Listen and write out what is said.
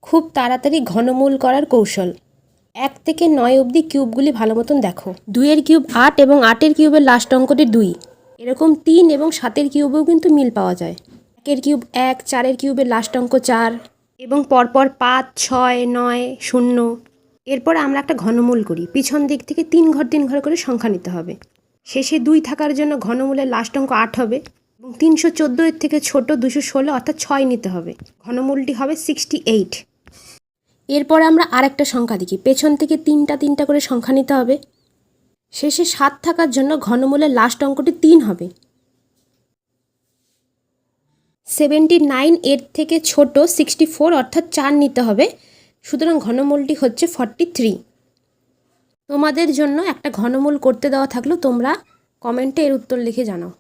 খুব তাড়াতাড়ি ঘনমূল করার কৌশল। 1 থেকে 9 অবধি কিউবগুলি ভালো মতন দেখো। 2-এর কিউব 8 এবং 8-এর কিউবের লাস্ট অঙ্কটি 2। এরকম 3 এবং 7-এর কিউবেও কিন্তু মিল পাওয়া যায়। 1-এর কিউব 1, 4-এর কিউবের লাস্ট অঙ্ক 4 এবং পরপর 5, 6, 9, 0। এরপর আমরা একটা ঘনমূল করি। পিছন দিক থেকে 3 ঘর 3 ঘর করে সংখ্যা নিতে হবে। শেষে 2 থাকার জন্য ঘনমূলের লাস্ট অঙ্ক 8 হবে এবং 314 এর থেকে ছোট 216 অর্থাৎ 6 নিতে হবে। ঘনমূলটি হবে 68। এরপর আমরা আরেকটা সংখ্যা দেখি। পেছন থেকে 3টা করে সংখ্যা নিতে হবে। শেষে 7 থাকার জন্য ঘনমূলের লাস্ট অঙ্কটি 3 হবে। 79 এর থেকে ছোট 64 অর্থাৎ 4 নিতে হবে। সুতরাং ঘনমূলটি হচ্ছে 43। তোমাদের জন্য একটা ঘনমূল করতে দেওয়া থাকলো, তোমরা কমেন্টে এর উত্তর লিখে জানাও।